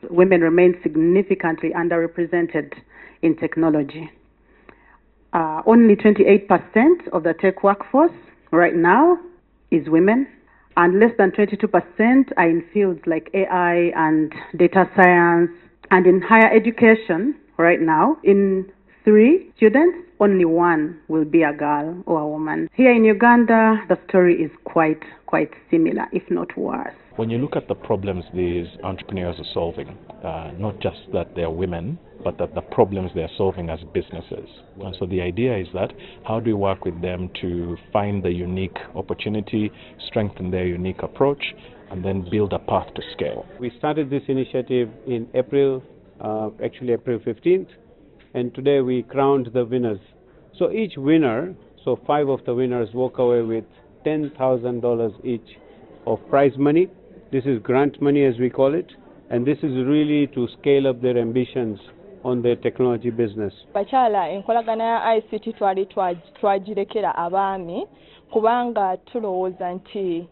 women remain significantly underrepresented in technology. Only 28% of the tech workforce right now is women, and less than 22% are in fields like AI and data science. And in higher education right now, in 3 students, only 1 will be a girl or a woman. Here in Uganda, the story is quite similar, if not worse. When you look at the problems these entrepreneurs are solving, not just that they're women, but that the problems they're solving as businesses. And so the idea is that how do we work with them to find the unique opportunity, strengthen their unique approach, and then build a path to scale. We started this initiative in April 15th, and today we crowned the winners. So each winner, so 5 of the winners walk away with $10,000 each of prize money. This is grant money as we call it, and this is really to scale up their ambitions on their technology business. Bakyala enkolagana ya ICT twagirekera abaami kubanga tulowooza nti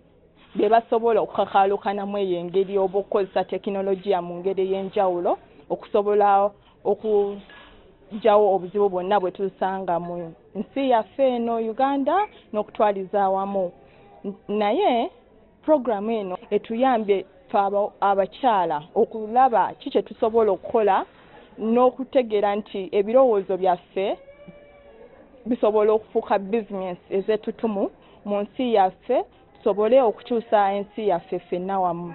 be basobola okukakaalukanamu eyo engeri y'obukozesa tekinologyiya mu ngeri y'enjawulo okusobola okugyawo obuzibu bwonna bwe tusanga mu nsi yaffe eno Uganda n'okutwaliza awamu. Naye programu eno etuyambye abakyala okulaba ki kye tusobola okukola n'okutegeera nti ebirowoozo byaffe bisobola okufuuka bizinesi ez'ettutumu mu nsi yaffe tusobole okukyusa ensi yaffe ffenna wamu.